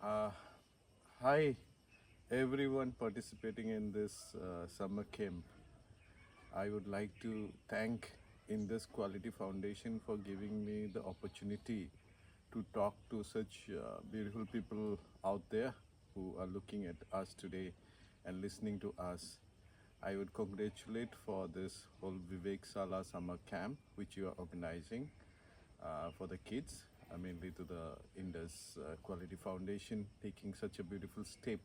Uh, Hi, everyone participating in this summer camp. I would like to thank Indus Quality Foundation for giving me the opportunity to talk to such beautiful people out there who are looking at us today and listening to us. I would congratulate for this whole Vivek Sala summer camp which you are organizing for the kids, mainly to the Indus Quality Foundation, taking such a beautiful step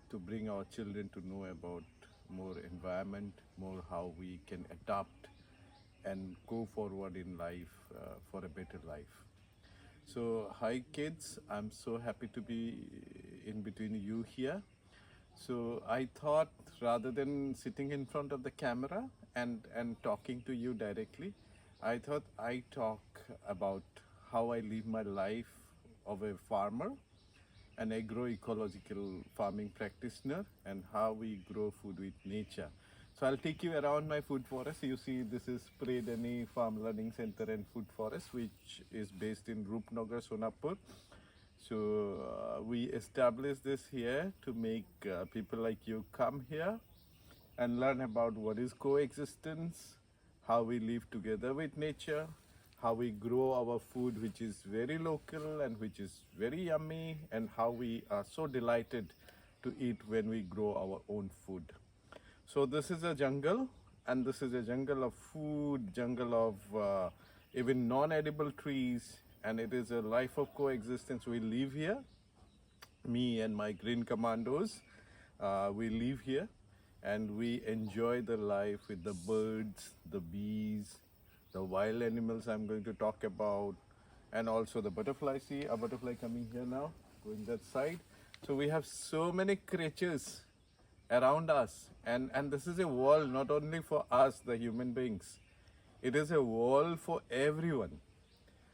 to bring our children to know about more environment, more how we can adapt and go forward in life for a better life. So, hi kids, I'm so happy to be in between you here. So, I thought rather than sitting in front of the camera and talking to you directly, I thought I talk about how I live my life of a farmer, an agroecological farming practitioner, and how we grow food with nature. So I'll take you around my food forest. You see, this is Predani Farm Learning Center and Food Forest, which is based in Rupnagar, Sonapur. So we established this here to make people like you come here and learn about what is coexistence, how we live together with nature, how we grow our food, which is very local and which is very yummy, and how we are so delighted to eat when we grow our own food. So this is a jungle, and this is a jungle of food, jungle of even non-edible trees, and it is a life of coexistence. We live here, me and my green commandos, we live here and we enjoy the life with the birds, the bees, the wild animals I'm going to talk about, and also the butterfly. See a butterfly coming here now, going that side. So we have so many creatures around us, and this is a world not only for us, the human beings, it is a world for everyone.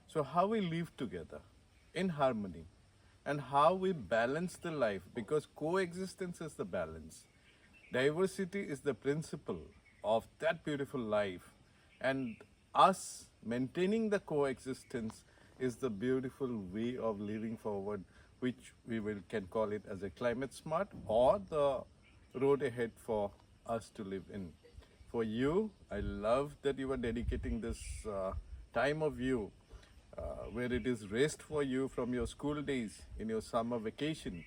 So, how we live together in harmony and how we balance the life, because coexistence is the balance. Diversity is the principle of that beautiful life, and us maintaining the coexistence is the beautiful way of living forward, which we will can call it as a climate smart or the road ahead for us to live in. For you, I love that you are dedicating this time of you where it is rest for you from your school days in your summer vacation,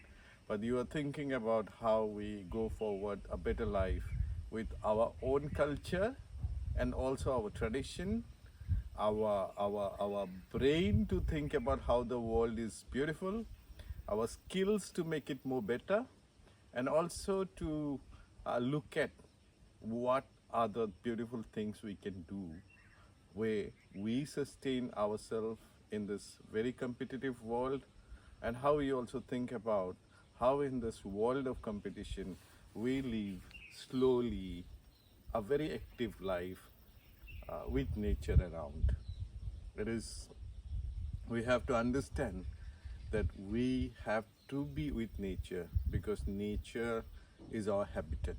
but you are thinking about how we go forward a better life with our own culture and also our tradition, our brain to think about how the world is beautiful, our skills to make it more better, and also to look at what are the beautiful things we can do where we sustain ourselves in this very competitive world, and how we also think about how in this world of competition we live slowly a very active life with nature around. It is, we have to understand that we have to be with nature because nature is our habitat,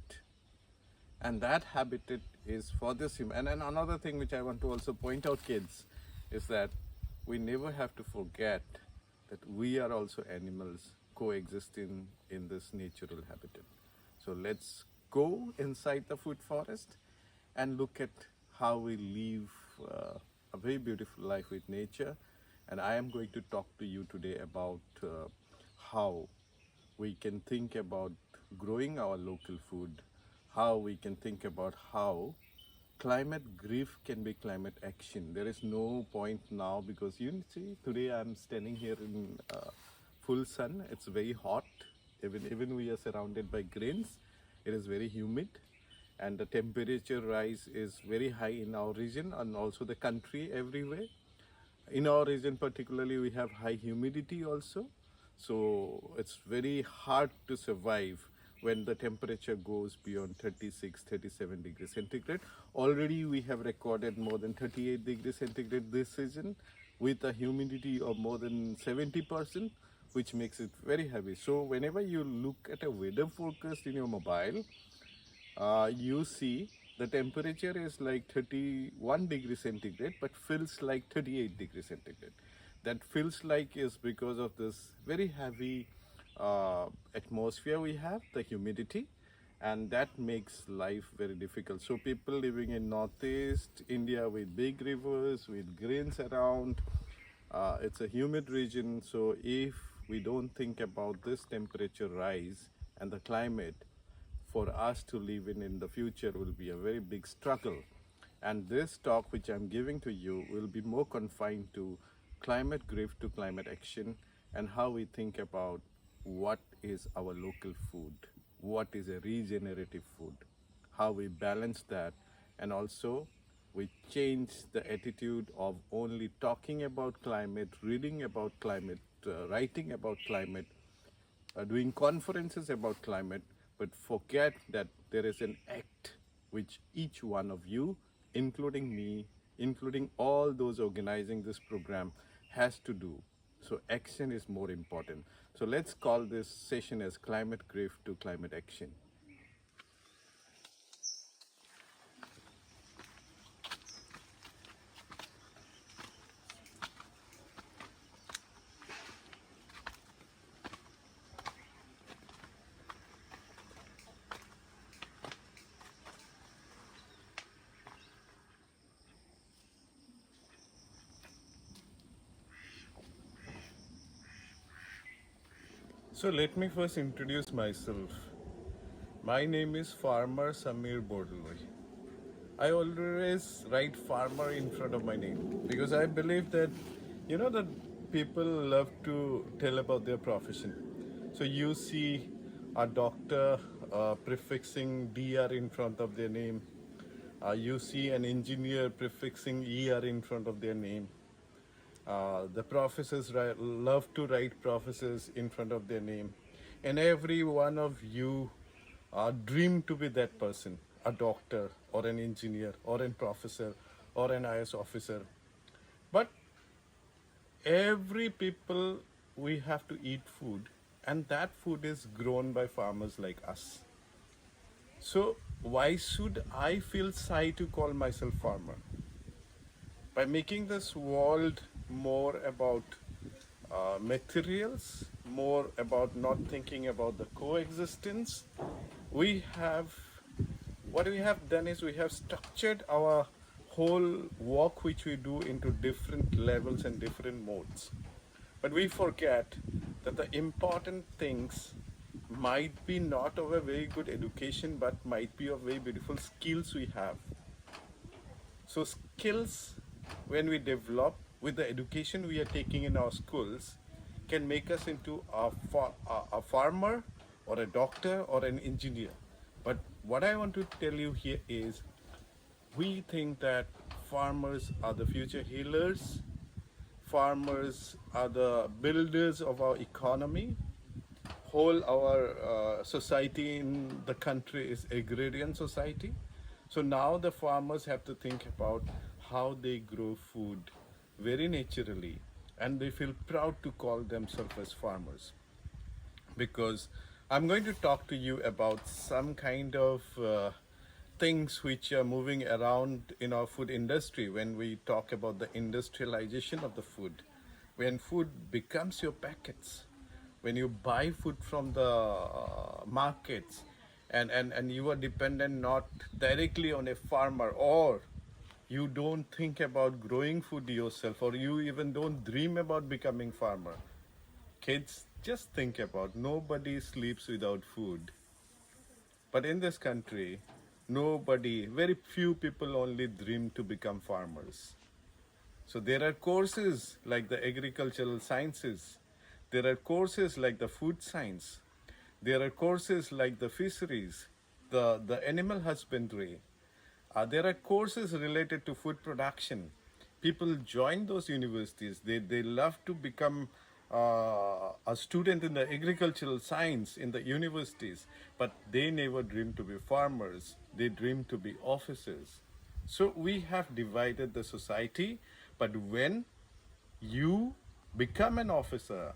and that habitat is for this human. And another thing which I want to also point out, kids, is that we never have to forget that we are also animals coexisting in this natural habitat. So let's go inside the food forest and look at how we live a very beautiful life with nature. And I am going to talk to you today about how we can think about growing our local food, how we can think about how climate grief can be climate action. There is no point now because you see, today I'm standing here in full sun. It's very hot. Even we are surrounded by greens. It is very humid, and the temperature rise is very high in our region and also the country everywhere. In our region particularly, we have high humidity also, so it's very hard to survive when the temperature goes beyond 36 37 degrees centigrade. Already we have recorded more than 38 degrees centigrade this season with a humidity of more than 70%, which makes it very heavy. So whenever you look at a weather forecast in your mobile, you see the temperature is like 31 degrees centigrade but feels like 38 degrees centigrade. that feels like is because of this very heavy atmosphere we have, the humidity, and that makes life very difficult. So people living in northeast India with big rivers, with greens around, it's a humid region. So if we don't think about this temperature rise and the climate, for us to live in the future will be a very big struggle. And this talk which I'm giving to you will be more confined to climate grief to climate action, and how we think about what is our local food, what is a regenerative food, how we balance that, and also we change the attitude of only talking about climate, reading about climate, writing about climate, doing conferences about climate, but forget that there is an act which each one of you, including me, including all those organizing this program, has to do. So action is more important. So let's call this session as Climate Grief to Climate Action. So let me first introduce myself. My name is Farmer Samir Bordoloi. I always write farmer in front of my name because I believe that, that people love to tell about their profession. So you see a doctor prefixing DR in front of their name. You see an engineer prefixing ER in front of their name. The professors love to write professors in front of their name. And every one of you dream to be that person, a doctor or an engineer or a professor or an IS officer. But every people, we have to eat food, and that food is grown by farmers like us. So why should I feel shy to call myself farmer? By making this world more about materials, more about not thinking about the coexistence, we have, what we have done is we have structured our whole work which we do into different levels and different modes. But we forget that the important things might be not of a very good education, but might be of very beautiful skills we have. So skills, when we develop with the education we are taking in our schools, can make us into a farmer or a doctor or an engineer. But what I want to tell you here is, we think that farmers are the future healers, farmers are the builders of our economy. Whole our society in the country is agrarian society. So now the farmers have to think about how they grow food very naturally, and they feel proud to call themselves as farmers. Because I'm going to talk to you about some kind of things which are moving around in our food industry when we talk about the industrialization of the food. When food becomes your packets, when you buy food from the markets, and you are dependent not directly on a farmer, or you don't think about growing food yourself, or you even don't dream about becoming farmer. Kids, just think about, nobody sleeps without food. But in this country, nobody, very few people only dream to become farmers. So there are courses like the agricultural sciences, there are courses like the food science, there are courses like the fisheries, the animal husbandry. There are courses related to food production. People join those universities. They love to become a student in the agricultural science in the universities, but they never dream to be farmers. They dream to be officers. So we have divided the society, but when you become an officer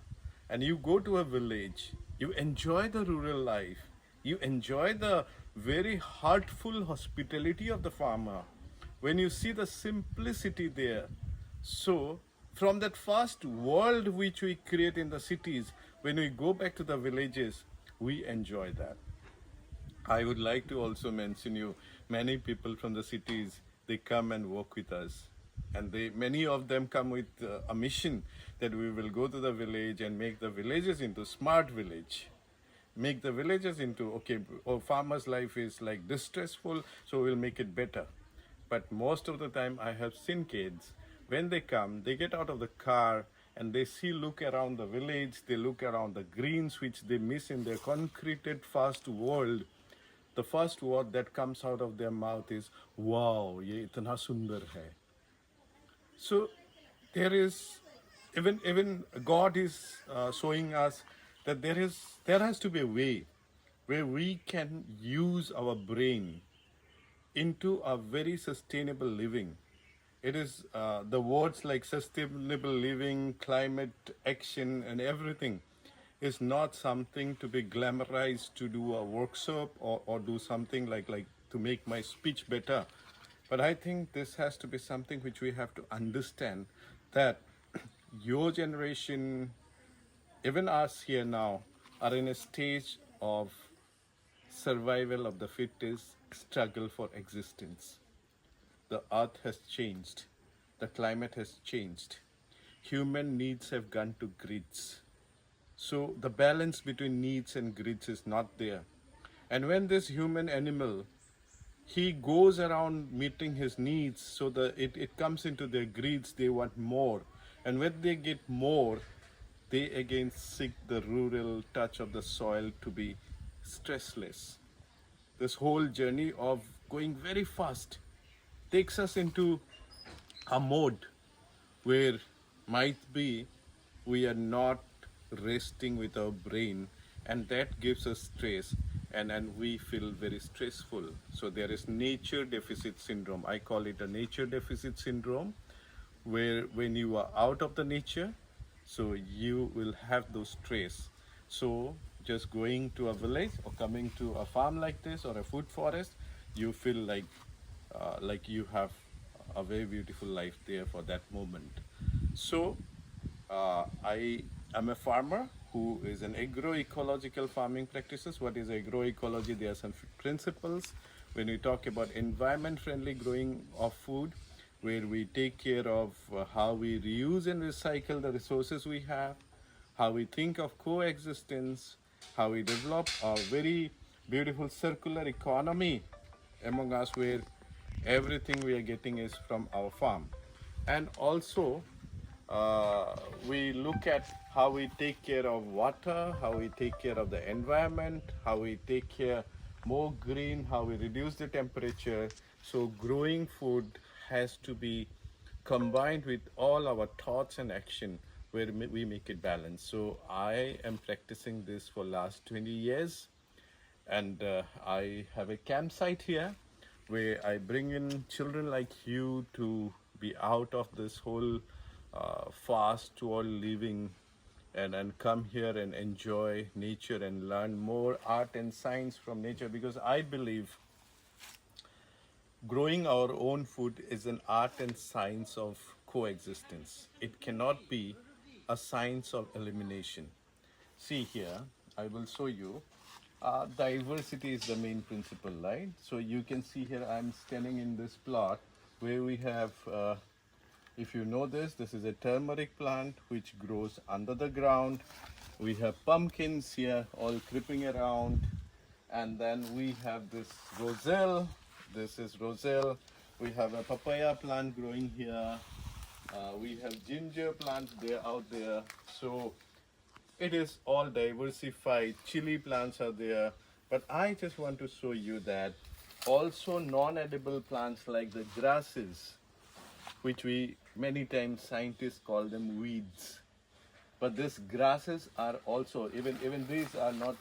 and you go to a village, you enjoy the rural life, you enjoy the very heartful hospitality of the farmer, when you see the simplicity there. So from that fast world which we create in the cities, when we go back to the villages, we enjoy that. I would like to also mention you, many people from the cities, they come and work with us. And many of them come with a mission that we will go to the village and make the villages into smart village. Make the villages into, okay, oh, farmer's life is like distressful, so we'll make it better. But most of the time I have seen kids, when they come, they get out of the car and they look around the village, they look around the greens which they miss in their concreted fast world. The first word that comes out of their mouth is, wow, ye itna sundar hai. So there is, even God is showing us that there has to be a way where we can use our brain into a very sustainable living. It is the words like sustainable living, climate action, and everything is not something to be glamorized to do a workshop or do something like to make my speech better. But I think this has to be something which we have to understand, that your generation, even us here now, are in a stage of survival of the fittest, struggle for existence. The earth has changed, the climate has changed, human needs have gone to grids. So the balance between needs and grids is not there. And when this human animal, he goes around meeting his needs, so that it comes into their greeds, they want more. And when they get more, they again seek the rural touch of the soil to be stressless. This whole journey of going very fast takes us into a mode where might be we are not resting with our brain, and that gives us stress, and we feel very stressful. So there is nature deficit syndrome. I call it a nature deficit syndrome, where when you are out of the nature, so you will have those stress. So just going to a village or coming to a farm like this or a food forest, you feel like you have a very beautiful life there for that moment. So I am a farmer who is an agroecological farming practices. What is agroecology? There are some principles when we talk about environment friendly growing of food, where we take care of how we reuse and recycle the resources we have, how we think of coexistence, how we develop a very beautiful circular economy among us, where everything we are getting is from our farm. And also we look at how we take care of water, how we take care of the environment, how we take care more green, how we reduce the temperature. So growing food has to be combined with all our thoughts and action, where we make it balanced. So I am practicing this for last 20 years, and I have a campsite here where I bring in children like you to be out of this whole fast world living, and come here and enjoy nature and learn more art and science from nature, because I believe growing our own food is an art and science of coexistence. It cannot be a science of elimination. See here, I will show you. Diversity is the main principle, right? So you can see here I'm standing in this plot where we have, if you know this is a turmeric plant which grows under the ground. We have pumpkins here all creeping around. And then we have this roselle. This is roselle. We have a papaya plant growing here. We have ginger plants there out there. So it is all diversified. Chili plants are there. But I just want to show you that also non-edible plants like the grasses, which we many times scientists call them weeds. But these grasses are also, even these are not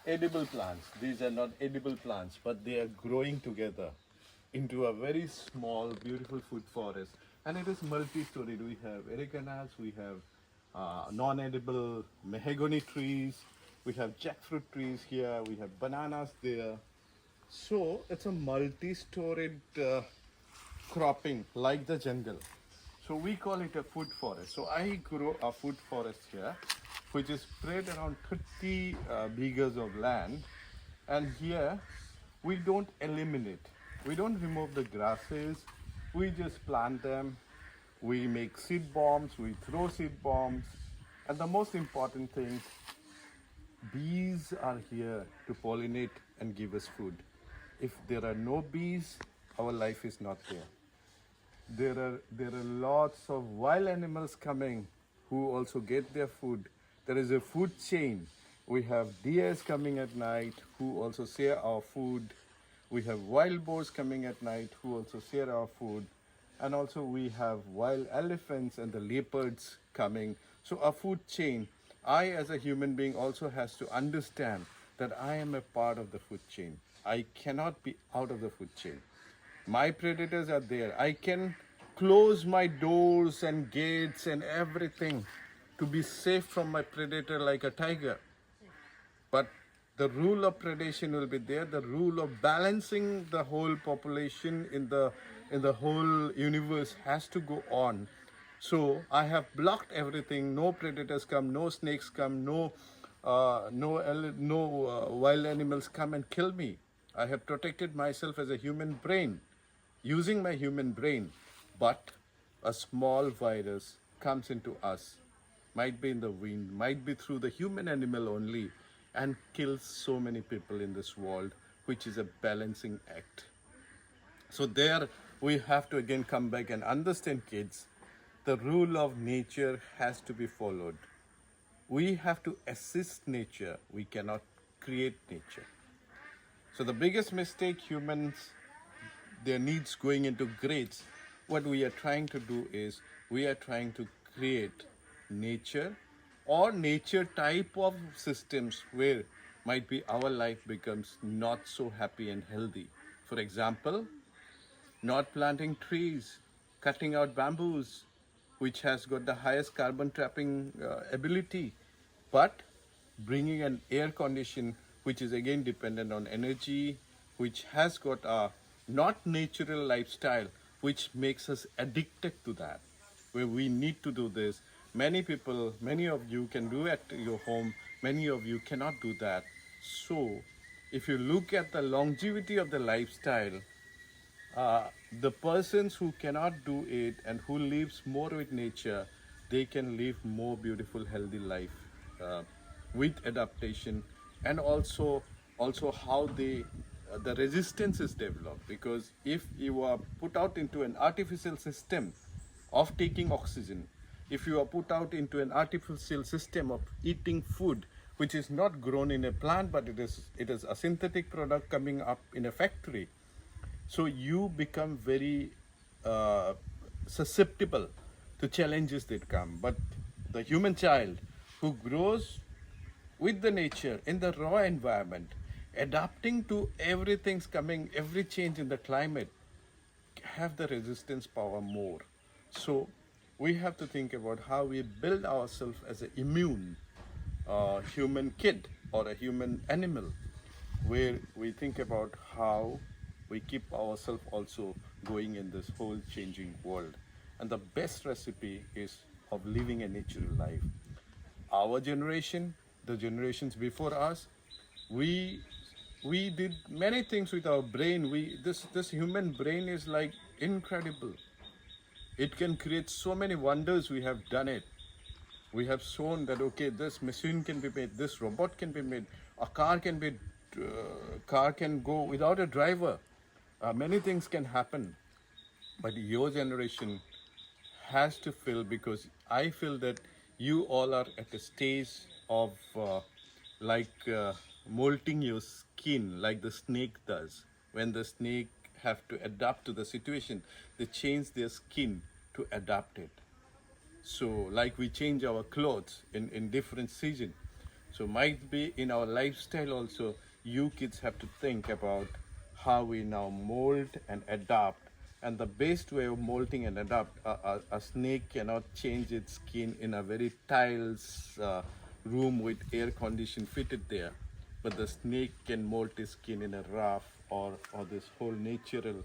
edible plants. These are not edible plants, but they are growing together into a very small, beautiful food forest. And it is multi-storied. We have ericanas, we have non-edible mahogany trees, we have jackfruit trees here, we have bananas there. So it's a multi-storied cropping like the jungle. So we call it a food forest. So I grow a food forest here, which is spread around 30 bighas of land. And here we don't eliminate, we don't remove the grasses, we just plant them. We make seed bombs, we throw seed bombs. And the most important thing, bees are here to pollinate and give us food. If there are no bees, our life is not there. There are lots of wild animals coming who also get their food. There is a food chain. We have deers coming at night who also share our food. We have wild boars coming at night who also share our food. And also we have wild elephants and the leopards coming. So a food chain. I as a human being also has to understand that I am a part of the food chain. I cannot be out of the food chain. My predators are there. I can close my doors and gates and everything to be safe from my predator like a tiger. But the rule of predation will be there. The rule of balancing the whole population in the whole universe has to go on. So I have blocked everything. No predators come. No snakes come. No wild animals come and kill me. I have protected myself as a human brain, using my human brain. But a small virus comes into us, might be in the wind, might be through the human animal only, and kills so many people in this world, which is a balancing act. So there we have to again come back and understand, kids, the rule of nature has to be followed. We have to assist nature. We cannot create nature. So the biggest mistake humans, their needs going into grades, what we are trying to do is we are trying to create nature or nature type of systems where might be our life becomes not so happy and healthy. For example, not planting trees, cutting out bamboos, which has got the highest carbon trapping ability, but bringing an air condition, which is again dependent on energy, which has got a not natural lifestyle, which makes us addicted to that, where we need to do this. Many people, many of you can do at your home, many of you cannot do that. So if you look at the longevity of the lifestyle, the persons who cannot do it and who lives more with nature, they can live more beautiful, healthy life with adaptation, and also how they the resistance is developed. Because if you are put out into an artificial system of taking oxygen, if you are put out into an artificial system of eating food which is not grown in a plant, but it is a synthetic product coming up in a factory, so you become very susceptible to challenges that come. But the human child who grows with the nature in the raw environment, adapting to everything's coming, every change in the climate, have the resistance power more. So we have to think about how we build ourselves as an immune human kid or a human animal, where we think about how we keep ourselves also going in this whole changing world. And the best recipe is of living a natural life. Our generation, the generations before us, we did many things with our brain. This human brain is like incredible. It can create so many wonders. We have done it. We have shown that okay, this machine can be made, this robot can be made, a car can go without a driver. Many things can happen, but your generation has to feel, because I feel that you all are at a stage of molting your skin like the snake does. When the snake have to adapt to the situation, they change their skin to adapt it. So like we change our clothes in different season. So might be in our lifestyle also, you kids have to think about how we now mold and adapt. And the best way of molting and adapt, a snake cannot change its skin in a very tiles room with air condition fitted there. But the snake can mold its skin in a rough or this whole natural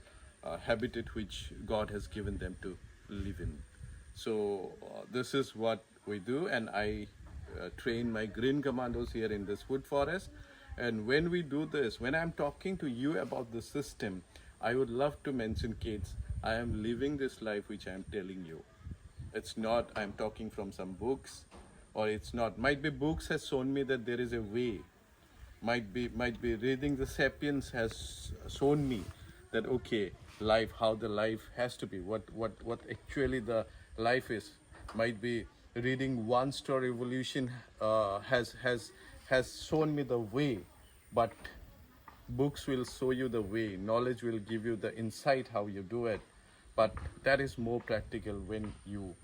habitat which God has given them to live in. So this is what we do, and I train my green commandos here in this wood forest. And when we do this, when I'm talking to you about the system, I would love to mention, kids, I am living this life which I'm telling you. It's not I'm talking from some books, or it's not. Might be books has shown me that there is a way. Might be reading the Sapiens has shown me that okay, life, how the life has to be, what actually the life is. Might be reading One Star Revolution has shown me the way, but books will show you the way, knowledge will give you the insight how you do it, but that is more practical when you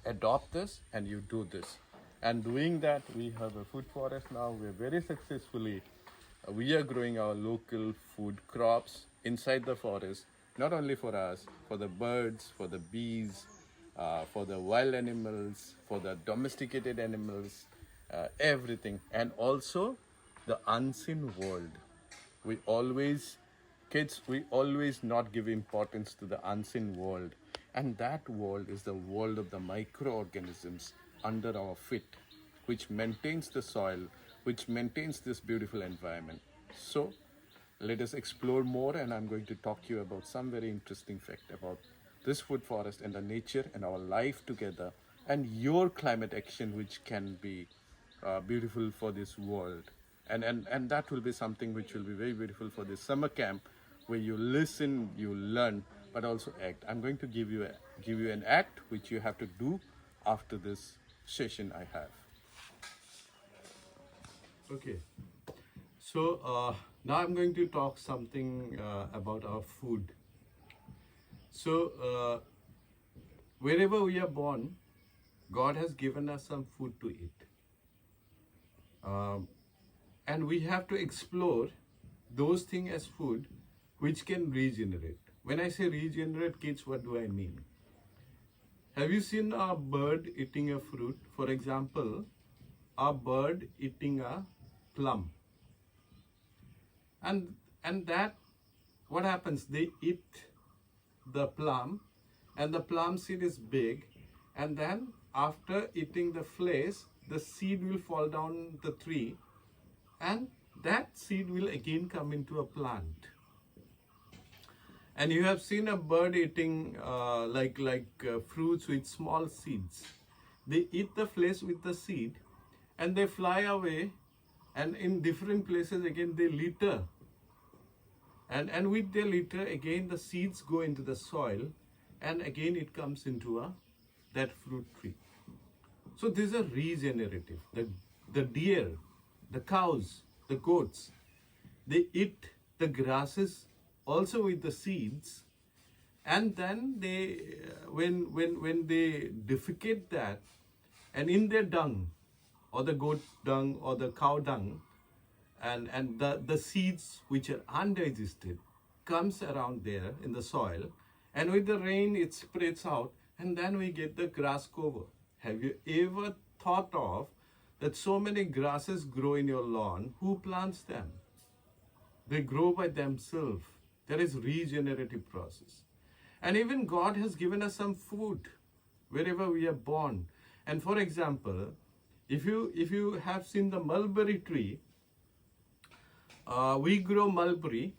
adopt this and you do this. And doing that, we have a food forest now. We're very successfully, we are growing our local food crops inside the forest, not only for us, for the birds, for the bees, for the wild animals, for the domesticated animals, everything, and also the unseen world. We always, kids, we always not give importance to the unseen world. And that world is the world of the microorganisms under our feet, which maintains the soil, which maintains this beautiful environment. So let us explore more, and I'm going to talk to you about some very interesting fact about this food forest and the nature and our life together, and your climate action, which can be beautiful for this world. And that will be something which will be very beautiful for this summer camp, where you listen, you learn, but also act. I'm going to give you an act which you have to do after this session I have. Okay. So now I'm going to talk something about our food. So wherever we are born, God has given us some food to eat. And we have to explore those things as food which can regenerate. When I say regenerate, kids, what do I mean? Have you seen a bird eating a fruit? For example, a bird eating a plum. And that, what happens? They eat the plum, and the plum seed is big, and then after eating the flesh, the seed will fall down the tree, and that seed will again come into a plant. And you have seen a bird eating fruits with small seeds. They eat the flesh with the seed, and they fly away, and in different places again they litter. And with their litter, again the seeds go into the soil, and again it comes into that fruit tree. So these are regenerative. The deer, the cows, the goats, they eat the grasses also with the seeds, and then they, when they defecate that, and in their dung, or the goat dung or the cow dung, and the seeds which are undigested comes around there in the soil, and with the rain it spreads out, and then we get the grass cover. Have you ever thought of that so many grasses grow in your lawn? Who plants them? They grow by themselves. There is regenerative process. And even God has given us some food wherever we are born. And for example, if you have seen the mulberry tree, we grow mulberry.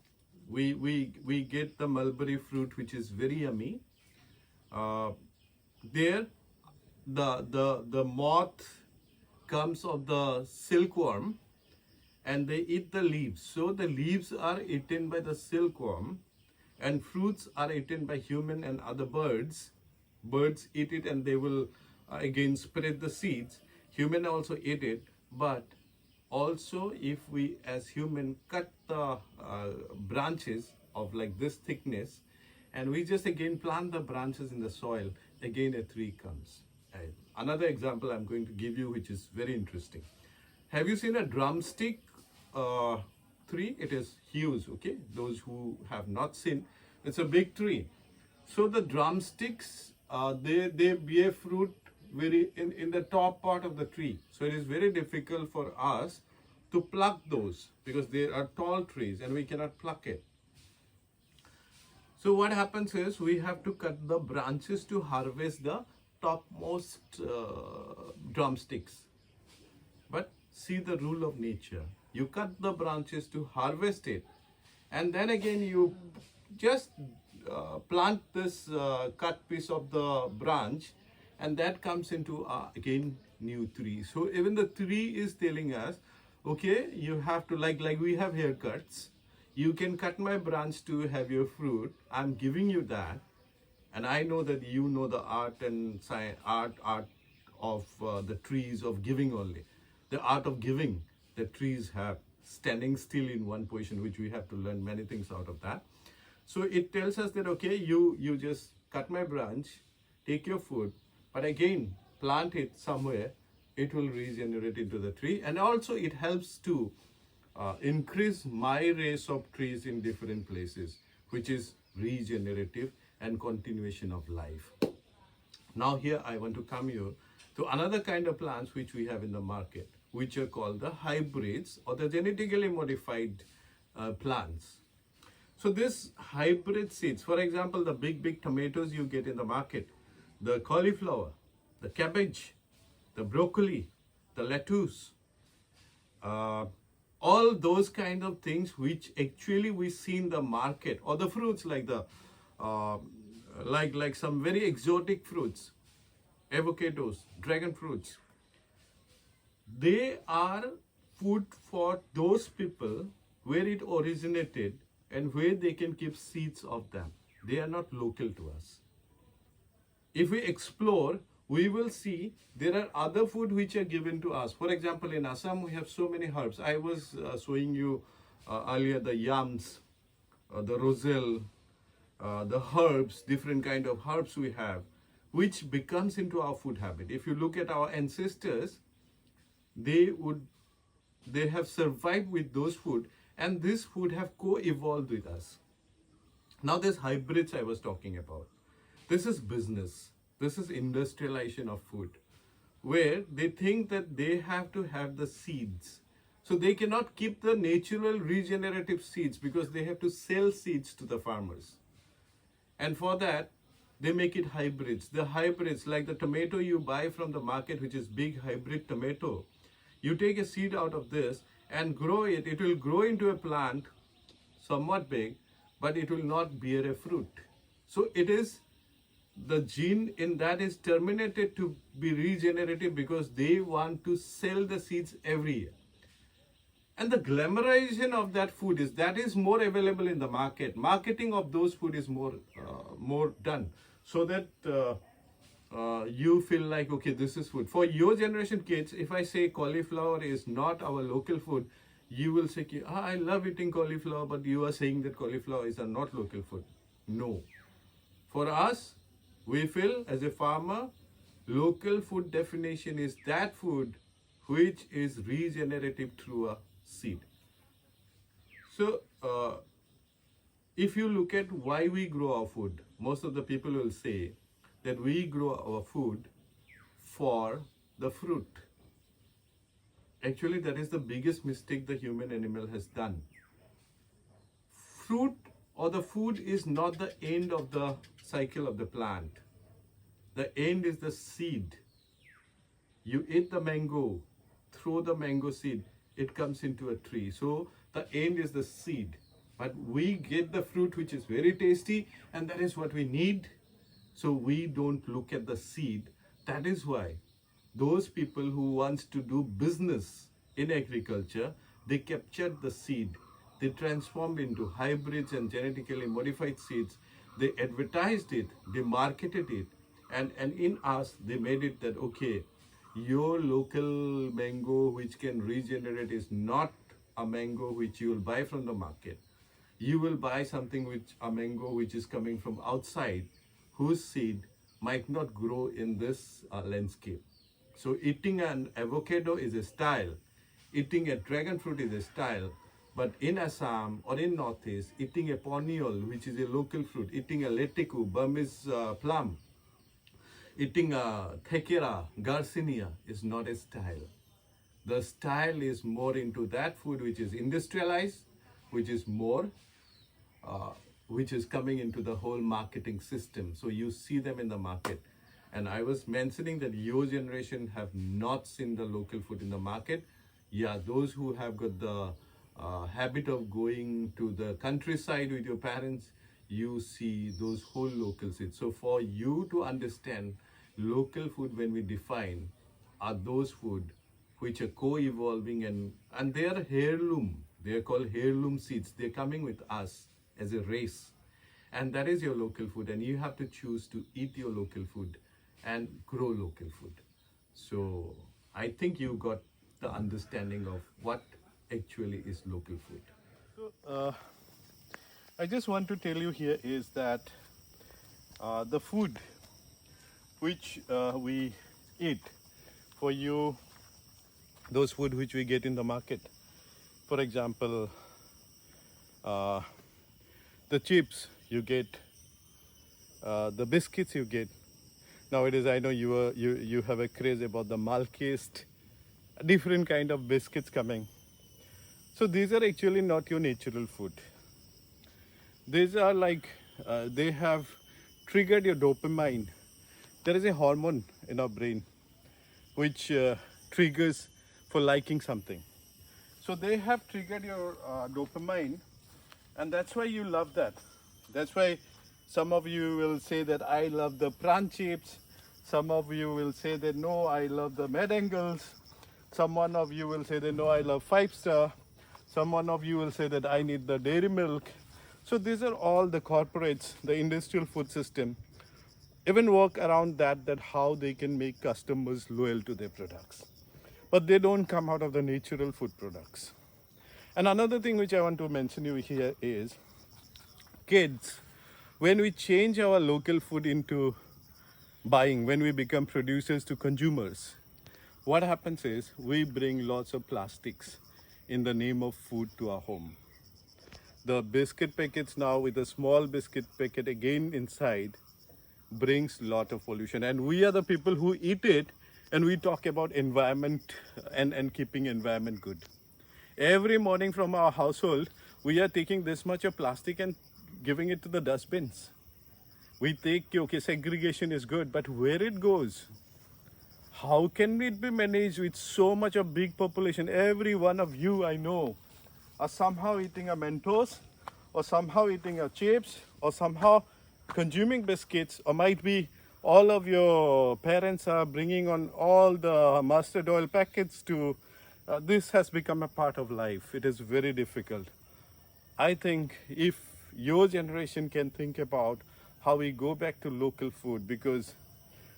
We get the mulberry fruit, which is very yummy. There, the moth comes of the silkworm, and they eat the leaves. So the leaves are eaten by the silkworm, and fruits are eaten by human and other birds. Birds eat it, and they will again spread the seeds. Human also eat it, but also if we as human cut the branches of like this thickness, and we just again plant the branches in the soil, again a tree comes. Another example I'm going to give you, which is very interesting. Have you seen a drumstick tree? It is huge, okay? Those who have not seen, it's a big tree. So the drumsticks, they bear fruit very in the top part of the tree. So it is very difficult for us to pluck those, because they are tall trees and we cannot pluck it. So what happens is we have to cut the branches to harvest the topmost drumsticks. But see the rule of nature. You cut the branches to harvest it, and then again you just plant this cut piece of the branch, and that comes into again new tree. So even the tree is telling us, okay, you have to like we have haircuts. You can cut my branch to have your fruit. I'm giving you that, and I know that you know the art and science, art of the trees of giving only, the art of giving that trees have, standing still in one position, which we have to learn many things out of that. So it tells us that okay, you just cut my branch, take your food, but again plant it somewhere, it will regenerate into the tree, and also it helps to increase my race of trees in different places, which is regenerative and continuation of life. Now here I want to come here to another kind of plants which we have in the market, which are called the hybrids or the genetically modified plants. So this hybrid seeds, for example, the big tomatoes you get in the market, the cauliflower, the cabbage, the broccoli, the lettuce, all those kind of things which actually we see in the market, or the fruits like the like some very exotic fruits, avocados, dragon fruits, they are food for those people where it originated and where they can keep seeds of them. They are not local to us. If we explore, we will see there are other food which are given to us. For example, in Assam, we have so many herbs. I was showing you earlier the yams, the roselle, the herbs, different kind of herbs we have, which becomes into our food habit. If you look at our ancestors, they have survived with those food, and this food have co-evolved with us. Now this hybrids I was talking about, this is business. This is industrialization of food, where they think that they have to have the seeds. So they cannot keep the natural regenerative seeds because they have to sell seeds to the farmers. And for that, they make it hybrids. The hybrids, like the tomato you buy from the market, which is big hybrid tomato, you take a seed out of this and grow it. It will grow into a plant, somewhat big, but it will not bear a fruit. So it is, the gene in that is terminated to be regenerative because they want to sell the seeds every year. And the glamorization of that food is more available in the market. Marketing of those food is more done, so that you feel like, okay, this is food. For your generation kids, if I say cauliflower is not our local food, you will say, I love eating cauliflower, but you are saying that cauliflower is not local food. No. For us, we feel as a farmer, local food definition is that food which is regenerative through a seed. So, if you look at why we grow our food, most of the people will say that we grow our food for the fruit. Actually, that is the biggest mistake the human animal has done. Fruit or the food is not the end of the cycle of the plant. The end is the seed. You eat the mango, throw the mango seed, it comes into a tree. So the end is the seed. But we get the fruit which is very tasty, and that is what we need. So we don't look at the seed. That is why those people who want to do business in agriculture, they captured the seed. They transformed into hybrids and genetically modified seeds. They advertised it, they marketed it, and in us, they made it that, okay, your local mango which can regenerate is not a mango which you will buy from the market. You will buy something a mango which is coming from outside, whose seed might not grow in this landscape. So eating an avocado is a style. Eating a dragon fruit is a style. But in Assam or in Northeast, eating a poniol, which is a local fruit, eating a letiku, Burmese plum, eating a thekera, garcinia is not a style. The style is more into that food which is industrialized, which is more, which is coming into the whole marketing system. So you see them in the market. And I was mentioning that your generation have not seen the local food in the market. Yeah, those who have got the habit of going to the countryside with your parents, you see those whole local seeds. So for you to understand local food, when we define, are those food which are co-evolving, and they are heirloom. They are called heirloom seeds. They're coming with us as a race. And that is your local food. And you have to choose to eat your local food and grow local food. So I think you got the understanding of what actually is local food. So I just want to tell you here is that the food which we eat, for you, those food which we get in the market, for example, the chips you get, the biscuits you get. Nowadays, I know you have a craze about the Malkist, different kind of biscuits coming. So these are actually not your natural food. These are like, they have triggered your dopamine. There is a hormone in our brain which triggers for liking something. So they have triggered your dopamine, and that's why you love that. That's why some of you will say that I love the prawn chips. Some of you will say that no, I love the medangles. Someone of you will say that no, I love 5-star. Someone of you will say that I need the dairy milk. So these are all the corporates, the industrial food system, even work around that how they can make customers loyal to their products. But they don't come out of the natural food products. And another thing which I want to mention you here is, kids, when we change our local food into buying, when we become producers to consumers, what happens is we bring lots of plastics in the name of food to our home. The biscuit packets now, with a small biscuit packet again inside, brings lot of pollution, and we are the people who eat it, and we talk about environment and keeping environment good. Every morning from our household, we are taking this much of plastic and giving it to the dustbins. We take, okay, segregation is good, but where it goes? How can it be managed with so much of big population? Every one of you I know are somehow eating a Mentos, or somehow eating a chips, or somehow consuming biscuits, or might be all of your parents are bringing on all the mustard oil packets to, this has become a part of life. It is very difficult. I think if your generation can think about how we go back to local food, because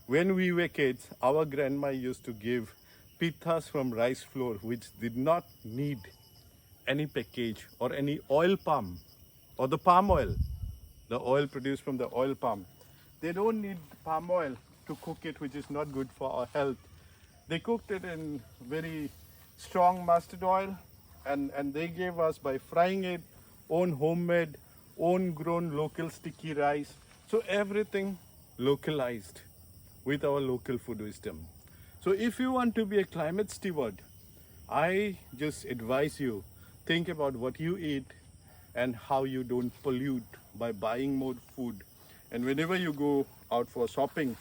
when we were kids, our grandma used to give pithas from rice flour, which did not need any package or any oil palm or the palm oil, the oil produced from the oil palm. They don't need palm oil to cook it, which is not good for our health. They cooked it in very strong mustard oil, and they gave us, by frying it, own homemade, own grown local sticky rice. So everything localized with our local food wisdom. So if you want to be a climate steward, I just advise you, think about what you eat and how you don't pollute by buying more food. And whenever you go out for shopping,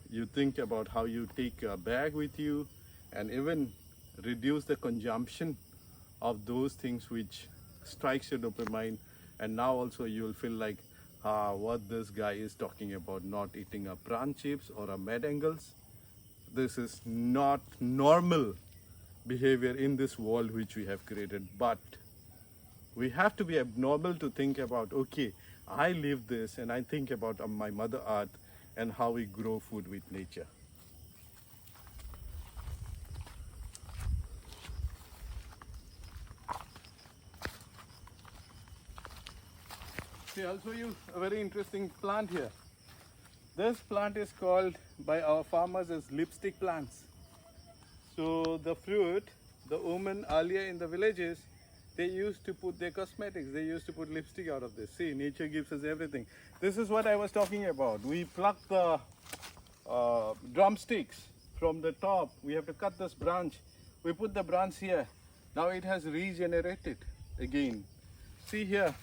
you think about how you take a bag with you, and even reduce the consumption of those things which strikes your dopamine. And now also you will feel like, what this guy is talking about, not eating a prawn chips or a medangles. This is not normal behavior in this world which we have created. But we have to be abnormal to think about, okay, I live this, and I think about my Mother Earth and how we grow food with nature. See, I'll show you a very interesting plant here. This plant is called by our farmers as lipstick plants. So the fruit, the women earlier in the villages, they used to put their cosmetics, they used to put lipstick out of this. See, nature gives us everything. This is what I was talking about. We pluck the drumsticks from the top. We have to cut this branch. We put the branch here. Now it has regenerated again. See here,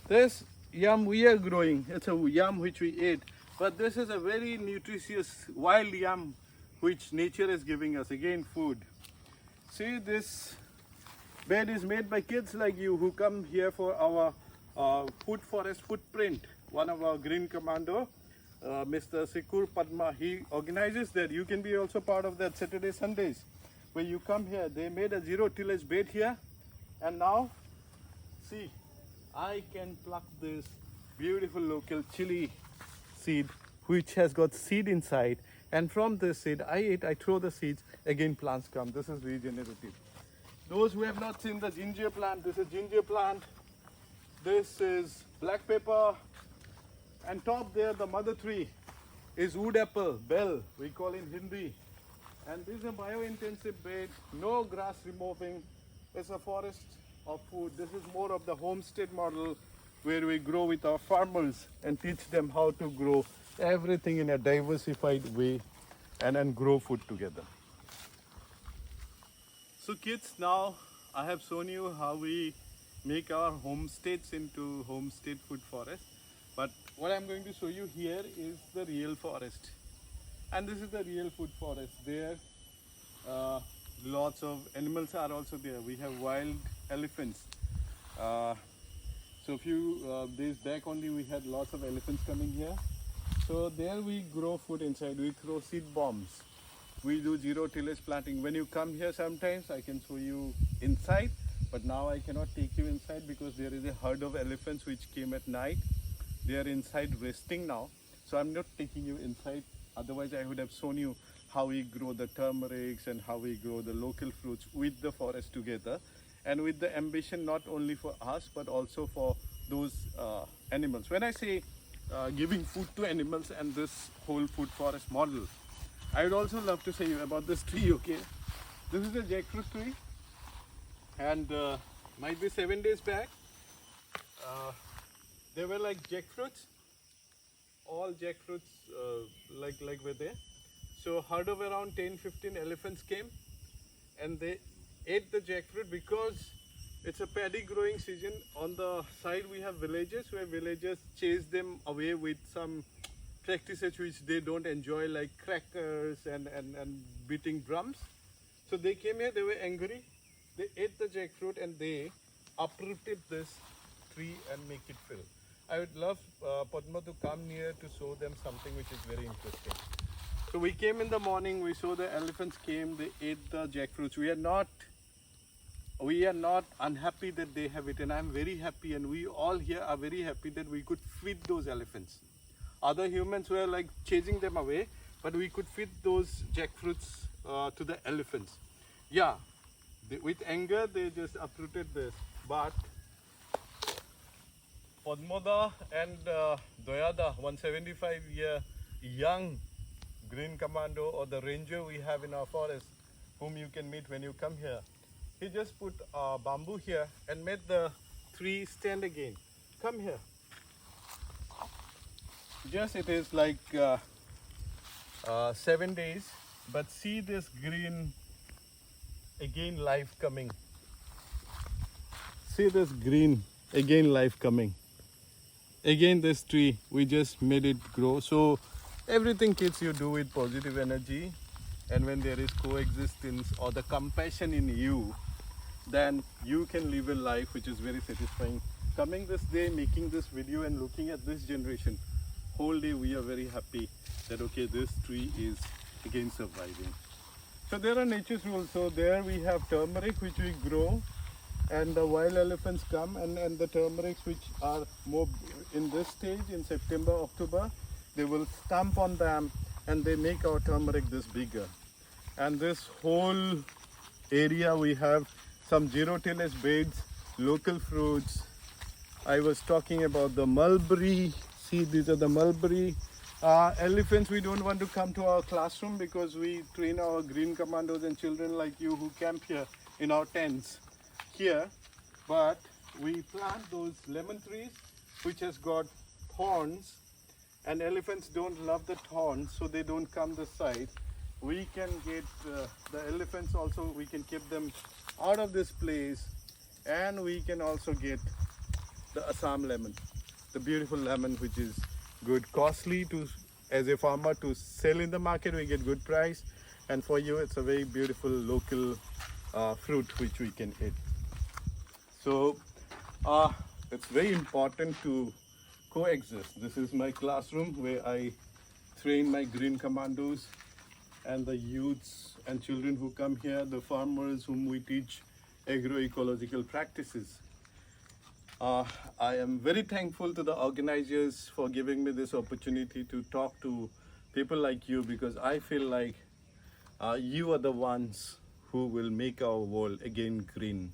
this yam we are growing, it's a yam which we ate. But this is a very nutritious wild yam which nature is giving us, again food. See, this bed is made by kids like you who come here for our food forest footprint. One of our green commando, Mr. Sikur Padma, he organizes that. You can be also part of that Saturday, Sundays. When you come here, they made a zero tillage bed here. And now, see, I can pluck this beautiful local chili seed which has got seed inside, and from this seed I throw the seeds, again plants come. This is regenerative. Those who have not seen the ginger plant, this is ginger plant, this is black pepper, and top there the mother tree is wood apple, bell we call in Hindi. And this is a bio-intensive bed, no grass removing. It's a forest of food. This is more of the homestead model where we grow with our farmers and teach them how to grow everything in a diversified way and then grow food together. So kids, now I have shown you how we make our homesteads into homestead food forest. But what I'm going to show you here is the real forest. And this is the real food forest. There lots of animals are also there. We have wild elephants. So a few days back only we had lots of elephants coming here. So there we grow food inside. We throw seed bombs. We do zero tillage planting. When you come here sometimes I can show you inside, but now I cannot take you inside because there is a herd of elephants which came at night. They are inside resting now. So I'm not taking you inside. Otherwise I would have shown you how we grow the turmerics and how we grow the local fruits with the forest together, and with the ambition not only for us but also for those animals. When I say giving food to animals and this whole food forest model, I would also love to say you about this tree, okay? This is a jackfruit tree, and might be 7 days back, they were like jackfruits, all jackfruits like were there. So herd of around 10-15 elephants came and they ate the jackfruit because it's a paddy growing season. On the side we have villages where villagers chase them away with some practices which they don't enjoy, like crackers and beating drums. So they came here, they were angry, they ate the jackfruit and they uprooted this tree and make it fill. I would love Padma to come near to show them something which is very interesting. So we came in the morning, we saw the elephants came, they ate the jackfruits. We are not unhappy that they have it, and I'm very happy, and we all here are very happy that we could feed those elephants. Other humans were like chasing them away, but we could feed those jackfruits to the elephants. Yeah, with anger they just uprooted this, but Padmoda and Doyada, 175-year young green commando or the ranger we have in our forest, whom you can meet when you come here. He just put bamboo here and made the tree stand again. Come here. Just it is like 7 days, but see this green, again life coming. See this green, again life coming. Again this tree, we just made it grow. So everything kids you do with positive energy, and when there is coexistence or the compassion in you, then you can live a life which is very satisfying. Coming this day, making this video and looking at this generation, whole day we are very happy that okay, this tree is again surviving. So there are nature's rules. So there we have turmeric which we grow, and the wild elephants come, and the turmerics which are more in this stage in September, October, they will stamp on them and they make our turmeric this bigger. And this whole area we have some zero tillage beds, local fruits. I was talking about the mulberry. See, these are the mulberry. Elephants, we don't want to come to our classroom because we train our green commandos and children like you who camp here in our tents here. But we plant those lemon trees which has got thorns, and elephants don't love the thorns, so they don't come this side. We can get the elephants also, we can keep them out of this place, and we can also get the Assam lemon, the beautiful lemon which is good, costly to as a farmer to sell in the market, we get good price, and for you it's a very beautiful local fruit which we can eat. So it's very important to coexist. This is my classroom where I train my green commandos and the youths and children who come here, the farmers whom we teach agroecological practices. I am very thankful to the organizers for giving me this opportunity to talk to people like you, because I feel like you are the ones who will make our world again green.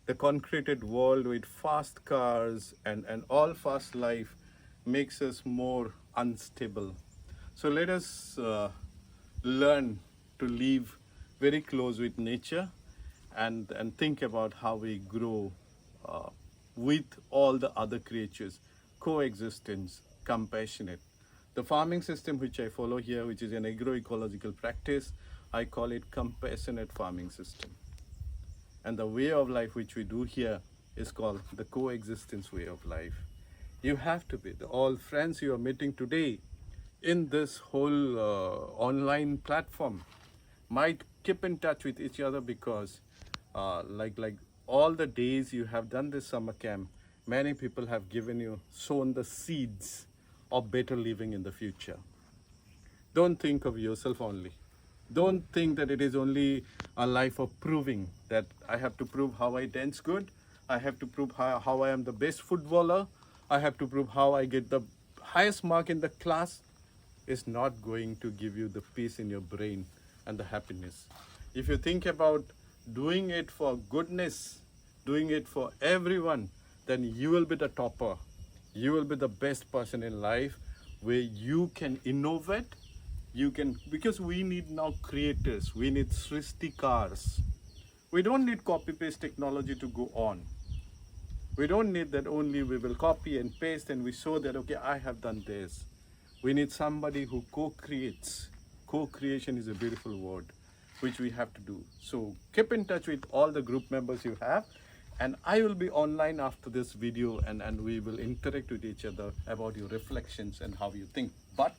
The concreted world with fast cars and all fast life makes us more unstable. So let us learn to live very close with nature and think about how we grow with all the other creatures, coexistence, compassionate. The farming system which I follow here, which is an agroecological practice, I call it compassionate farming system. And the way of life which we do here is called the coexistence way of life. You have to be, all friends you are meeting today in this whole online platform might keep in touch with each other, because like all the days you have done this summer camp, many people have sown the seeds of better living in the future. Don't think of yourself only. Don't think that it is only a life of proving that I have to prove how I dance good, I have to prove how I am the best footballer, I have to prove how I get the highest mark in the class. Is not going to give you the peace in your brain and the happiness. If you think about doing it for goodness, doing it for everyone, then you will be the topper. You will be the best person in life, where you can innovate. Because we need now creators, we need Srishtikars. We don't need copy-paste technology to go on. We don't need that only we will copy and paste and we show that, okay, I have done this. We need somebody who co-creates. Co-creation is a beautiful word, which we have to do. So keep in touch with all the group members you have, and I will be online after this video, and we will interact with each other about your reflections and how you think. But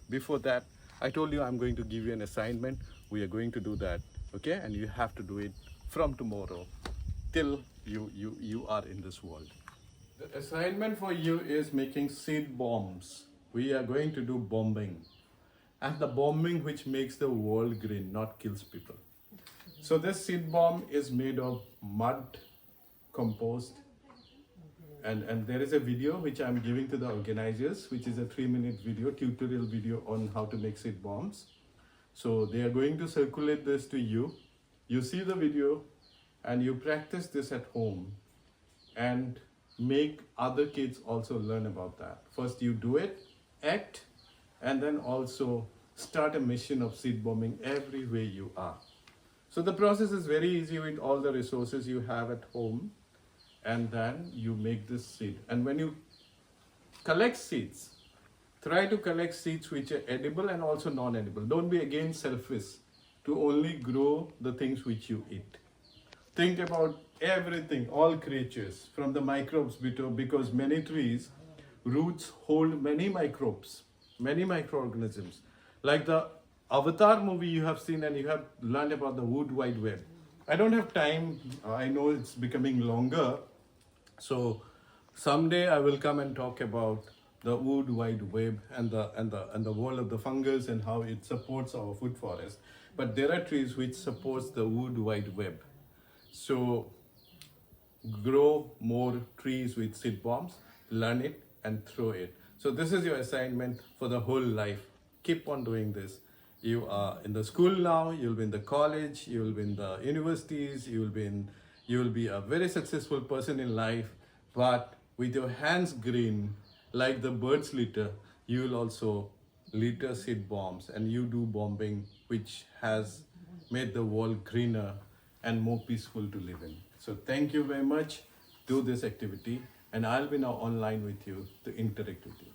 before that, I told you I'm going to give you an assignment. We are going to do that, okay? And you have to do it from tomorrow till you are in this world. The assignment for you is making seed bombs. We are going to do bombing, and the bombing which makes the world green, not kills people. So this seed bomb is made of mud, compost, and there is a video which I'm giving to the organizers, which is a 3-minute video, tutorial video on how to make seed bombs. So they are going to circulate this to you. You see the video and you practice this at home and make other kids also learn about that. First you do it, act, and then also start a mission of seed bombing everywhere you are. So the process is very easy with all the resources you have at home, and then you make this seed. And when you collect seeds, try to collect seeds which are edible and also non-edible. Don't be again selfish to only grow the things which you eat. Think about everything, all creatures, from the microbes, because many trees roots hold many microbes, many microorganisms. Like the Avatar movie you have seen, and you have learned about the Wood Wide Web. I don't have time, I know it's becoming longer, so someday I will come and talk about the Wood Wide Web and the world of the fungus and how it supports our food forest. But there are trees which supports the Wood Wide Web. So grow more trees with seed bombs, learn it and throw it. So this is your assignment for the whole life. Keep on doing this. You are in the school now, you'll be in the college, you will be in the universities, you will be a very successful person in life, but with your hands green, like the birds litter, you will also litter seed bombs, and you do bombing, which has made the world greener and more peaceful to live in. So thank you very much. Do this activity, and I'll be now online with you to interact with you.